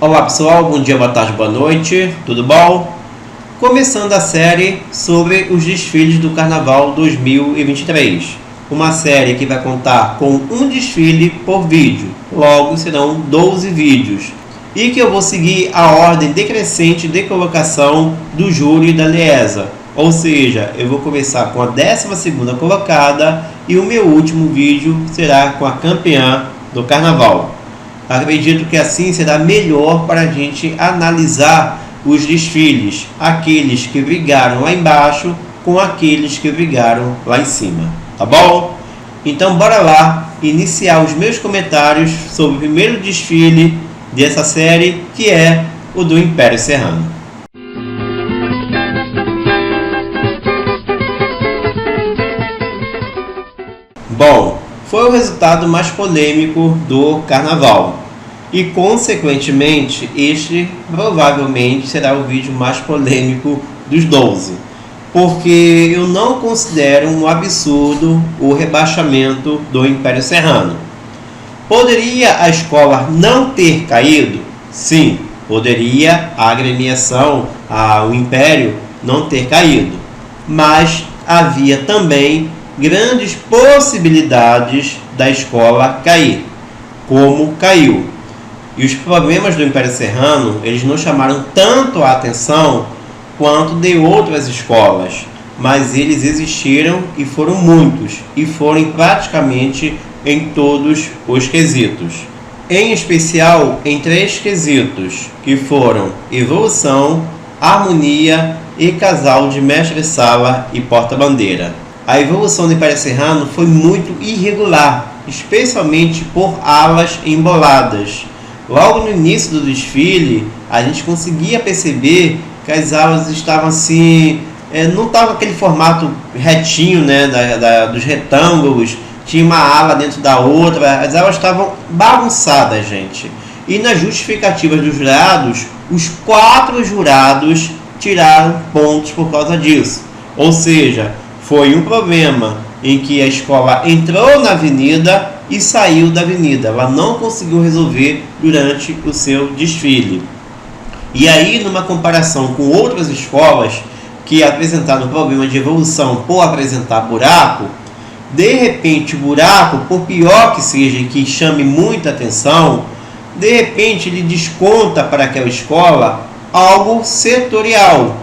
Olá pessoal, bom dia, boa tarde, boa noite, tudo bom? Começando a série sobre os desfiles do Carnaval 2023. Uma série que vai contar com um desfile por vídeo, logo serão 12 vídeos. E que eu vou seguir a ordem decrescente de colocação do júri da Liesa. Ou seja, eu vou começar com a 12ª colocada e o meu último vídeo será com a campeã do Carnaval. Acredito que assim será melhor para a gente analisar os desfiles, aqueles que brigaram lá embaixo com aqueles que brigaram lá em cima, tá bom? Então bora lá iniciar os meus comentários sobre o primeiro desfile dessa série, que é o do Império Serrano. Bom, foi o resultado mais polêmico do Carnaval e, consequentemente, este provavelmente será o vídeo mais polêmico dos 12, porque eu não considero um absurdo o rebaixamento do Império Serrano. Poderia a escola não ter caído? Sim, poderia a agremiação, o Império, não ter caído, mas havia também grandes possibilidades da escola cair, como caiu. E os problemas do Império Serrano, eles não chamaram tanto a atenção quanto de outras escolas, mas eles existiram e foram muitos, e foram praticamente em todos os quesitos. Em especial em 3 quesitos, que foram evolução, harmonia e casal de mestre-sala e porta-bandeira. A evolução do Império Serrano foi muito irregular, especialmente por alas emboladas. Logo no início do desfile, a gente conseguia perceber que as alas estavam assim, não estava aquele formato retinho, né, dos retângulos, tinha uma ala dentro da outra, as alas estavam bagunçadas, gente. E nas justificativas dos jurados, os 4 jurados tiraram pontos por causa disso. Ou seja, foi um problema em que a escola entrou na avenida e saiu da avenida. Ela não conseguiu resolver durante o seu desfile. E aí, numa comparação com outras escolas que apresentaram problema de evolução por apresentar buraco, de repente o buraco, por pior que seja e que chame muita atenção, de repente ele desconta para aquela escola algo setorial.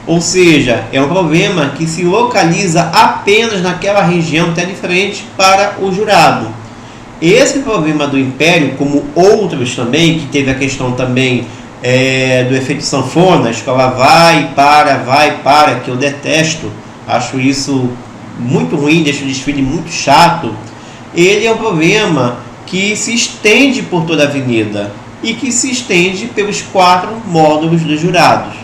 Ou seja, é um problema que se localiza apenas naquela região que é diferente para o jurado. Esse problema do Império, como outros também, que teve a questão também do efeito sanfona, a escola vai, para, que eu detesto, acho isso muito ruim, deixa o desfile muito chato. Ele é um problema que se estende por toda a avenida e que se estende pelos 4 módulos dos jurados.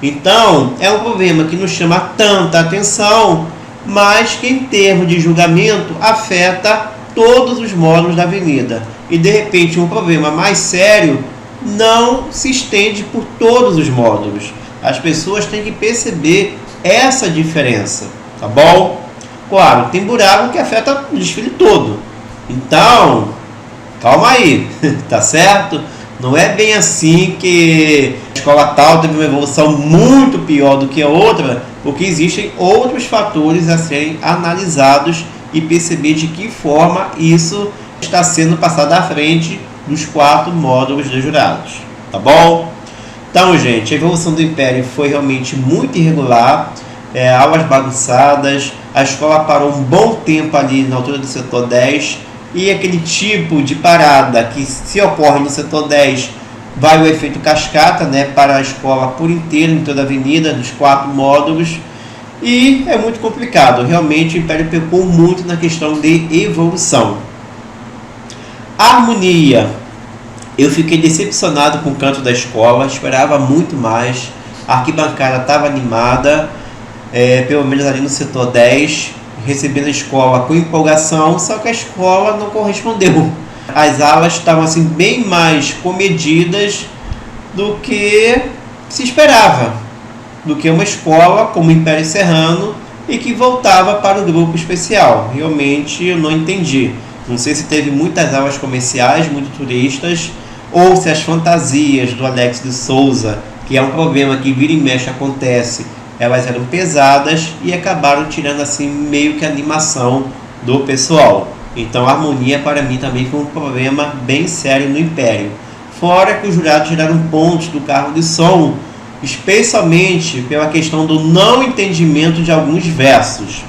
Então, é um problema que não chama tanta atenção, mas que em termos de julgamento afeta todos os módulos da avenida. E de repente um problema mais sério não se estende por todos os módulos. As pessoas têm que perceber essa diferença, tá bom? Claro, tem buraco que afeta o desfile todo. Então, calma aí, tá certo? Não é bem assim que a escola tal teve uma evolução muito pior do que a outra, porque existem outros fatores a serem analisados e perceber de que forma isso está sendo passado à frente dos 4 módulos dos jurados, tá bom? Então, gente, a evolução do Império foi realmente muito irregular, aulas bagunçadas, a escola parou um bom tempo ali na altura do setor 10, e aquele tipo de parada que se ocorre no setor 10 vai o efeito cascata, né, para a escola por inteiro, em toda a avenida, dos 4 módulos, e é muito complicado. Realmente o Império pecou muito na questão de evolução. Harmonia. Eu fiquei decepcionado com o canto da escola, esperava muito mais. A arquibancada estava animada, pelo menos ali no setor 10, recebendo a escola com empolgação, só que a escola não correspondeu. As alas estavam assim bem mais comedidas do que se esperava, do que uma escola como o Império Serrano e que voltava para o grupo especial. Realmente eu não entendi. Não sei se teve muitas aulas comerciais, muitos turistas, ou se as fantasias do Alex de Souza, que é um problema que vira e mexe acontece, elas eram pesadas e acabaram tirando assim meio que a animação do pessoal. Então a harmonia para mim também foi um problema bem sério no Império. Fora que os jurados tiraram pontos do carro de som, especialmente pela questão do não entendimento de alguns versos.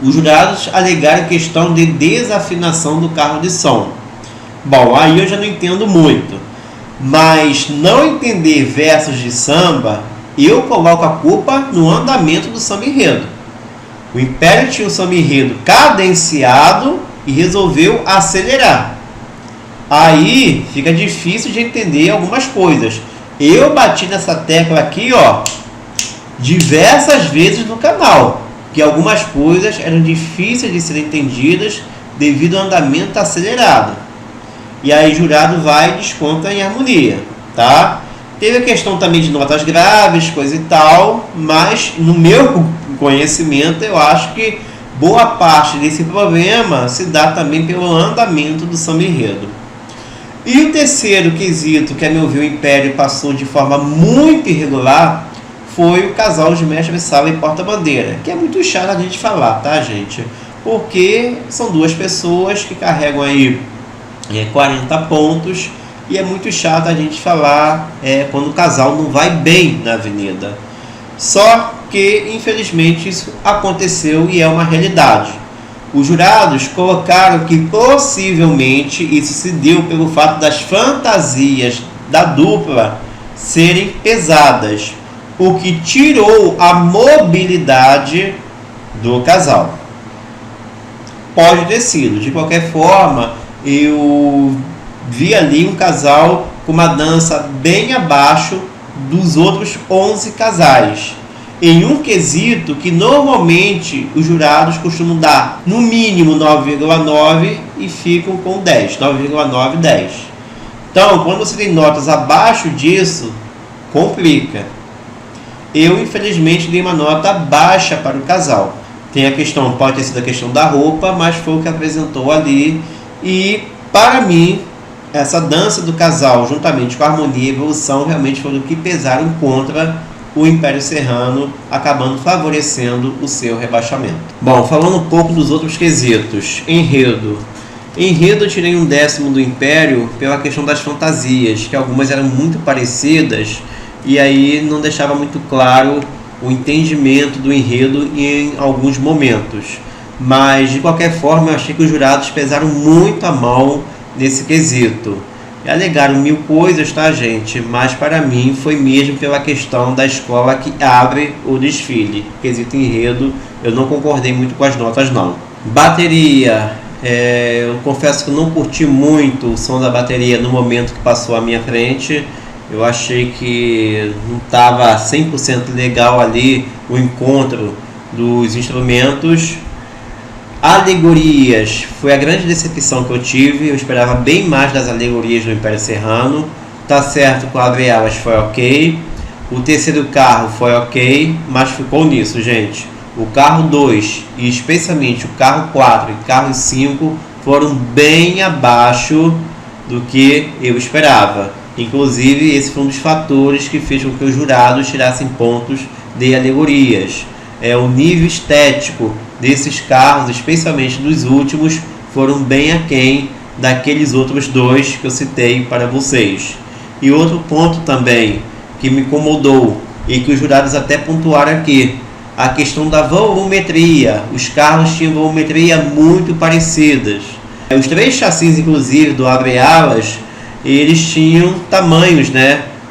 Os jurados alegaram questão de desafinação do carro de som. Bom, aí eu já não entendo muito, mas não entender versos de samba, eu coloco a culpa no andamento do samba enredo. O Império tinha um samba enredo cadenciado e resolveu acelerar. Aí fica difícil de entender algumas coisas. Eu bati nessa tecla aqui, diversas vezes no canal, que algumas coisas eram difíceis de serem entendidas devido ao andamento acelerado. E aí o jurado vai e desconta em harmonia, tá? Teve a questão também de notas graves, coisa e tal, mas no meu conhecimento eu acho que boa parte desse problema se dá também pelo andamento do samba enredo. E o terceiro quesito que, a meu ver, o Império passou de forma muito irregular foi o casal de mestre-sala e porta-bandeira, que é muito chato a gente falar, tá, gente? Porque são duas pessoas que carregam aí 40 pontos e é muito chato a gente falar quando o casal não vai bem na avenida. Só que, infelizmente, isso aconteceu e é uma realidade. Os jurados colocaram que possivelmente isso se deu pelo fato das fantasias da dupla serem pesadas, o que tirou a mobilidade do casal. Pode ter sido. De qualquer forma, eu vi ali um casal com uma dança bem abaixo dos outros 11 casais, em um quesito que normalmente os jurados costumam dar no mínimo 9,9 e ficam com 10, 9,9, 10. Então, quando você tem notas abaixo disso, complica. Eu, infelizmente, dei uma nota baixa para o casal. Tem a questão, pode ter sido a questão da roupa, mas foi o que apresentou ali. E, para mim, essa dança do casal, juntamente com a harmonia e evolução, realmente foram o que pesaram contra o Império Serrano, acabando favorecendo o seu rebaixamento. Bom, falando um pouco dos outros quesitos. Enredo. Enredo eu tirei 1/10 do Império pela questão das fantasias, que algumas eram muito parecidas e aí não deixava muito claro o entendimento do enredo em alguns momentos. Mas, de qualquer forma, eu achei que os jurados pesaram muito a mão nesse quesito. Alegaram 1000 coisas, tá, gente? Mas para mim foi mesmo pela questão da escola que abre o desfile. Quesito enredo, eu não concordei muito com as notas, não. Bateria. Eu confesso que eu não curti muito o som da bateria no momento que passou à minha frente. Eu achei que não estava 100% legal ali o encontro dos instrumentos. Alegorias, foi a grande decepção que eu tive. Eu esperava bem mais das alegorias do Império Serrano. Tá certo que o Abre Alas foi ok, o terceiro carro foi ok, mas ficou nisso, gente. O carro 2 e especialmente o carro 4 e carro 5 foram bem abaixo do que eu esperava. Inclusive, esse foi um dos fatores que fez com que os jurados tirassem pontos de alegorias. O nível estético desses carros, especialmente dos últimos, foram bem aquém daqueles outros dois que eu citei para vocês. E outro ponto também que me incomodou e que os jurados até pontuaram aqui, a questão da volumetria. Os carros tinham volumetria muito parecidas. Os 3 chassis, inclusive, do Abre Alas, eles tinham tamanhos,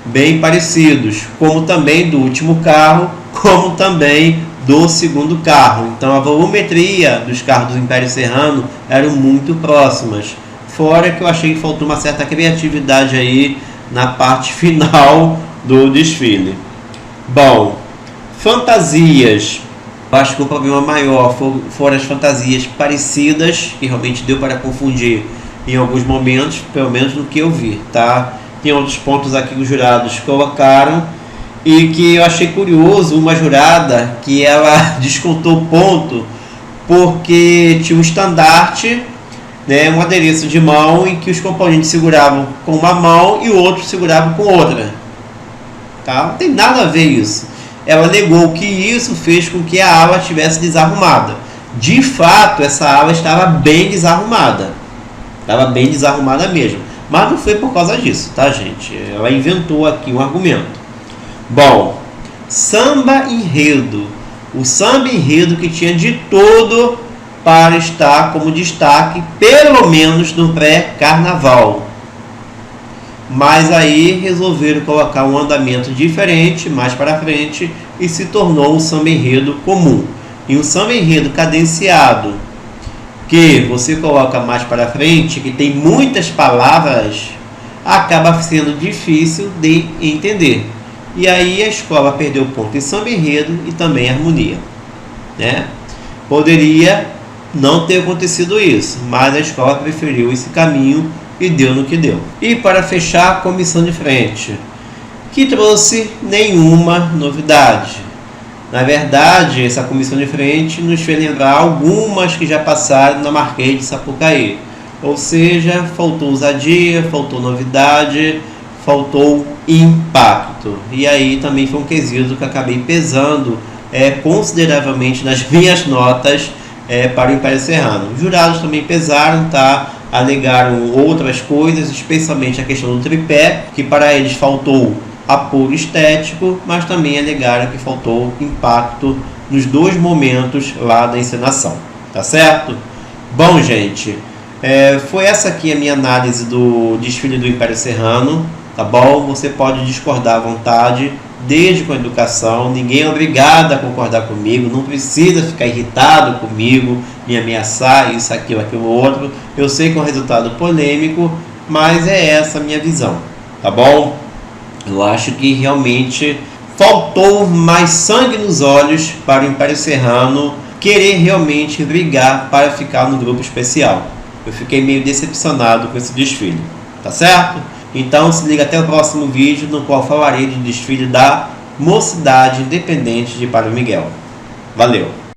bem parecidos, como também do último carro, como também do segundo carro. Então a volumetria dos carros do Império Serrano eram muito próximas. Fora que eu achei que faltou uma certa criatividade aí na parte final do desfile. Bom, fantasias. Eu acho que o problema maior foram as fantasias parecidas, que realmente deu para confundir em alguns momentos, pelo menos no que eu vi, tá? Tem outros pontos aqui que os jurados colocaram e que eu achei curioso, uma jurada que ela descontou ponto porque tinha um estandarte né, um adereço de mão em que os componentes seguravam com uma mão e o outro segurava com outra. Tá? Não tem nada a ver isso. Ela alegou que isso fez com que a ala estivesse desarrumada. De fato, essa ala estava bem desarrumada. Estava bem desarrumada mesmo. Mas não foi por causa disso, tá, gente? Ela inventou aqui um argumento. Bom, samba enredo. O samba enredo que tinha de tudo para estar como destaque, pelo menos no pré-carnaval. Mas aí resolveram colocar um andamento diferente mais para frente e se tornou um samba enredo comum. E um samba enredo cadenciado, que você coloca mais para frente, que tem muitas palavras, acaba sendo difícil de entender. E aí a escola perdeu ponto em samba enredo e também harmonia, né? Poderia não ter acontecido isso, mas a escola preferiu esse caminho e deu no que deu. E para fechar, a comissão de frente, que trouxe nenhuma novidade. Na verdade, essa comissão de frente nos fez lembrar algumas que já passaram na Marquês de Sapucaí. Ou seja, faltou ousadia, faltou novidade, faltou impacto. E aí também foi um quesito que acabei pesando consideravelmente nas minhas notas para o Império Serrano. Os jurados também pesaram, tá? Alegaram outras coisas, especialmente a questão do tripé, que para eles faltou apuro estético, mas também alegaram que faltou impacto nos dois momentos lá da encenação, tá certo? Bom, gente, foi essa aqui a minha análise do desfile do Império Serrano, tá bom? Você pode discordar à vontade, desde com a educação, ninguém é obrigado a concordar comigo, não precisa ficar irritado comigo, me ameaçar, isso, aquilo, aquilo, outro. Eu sei que é um resultado polêmico, mas é essa a minha visão, tá bom? Eu acho que realmente faltou mais sangue nos olhos para o Império Serrano querer realmente brigar para ficar no grupo especial. Eu fiquei meio decepcionado com esse desfile, tá certo? Então se liga até o próximo vídeo, no qual falarei do desfile da Mocidade Independente de Padre Miguel. Valeu!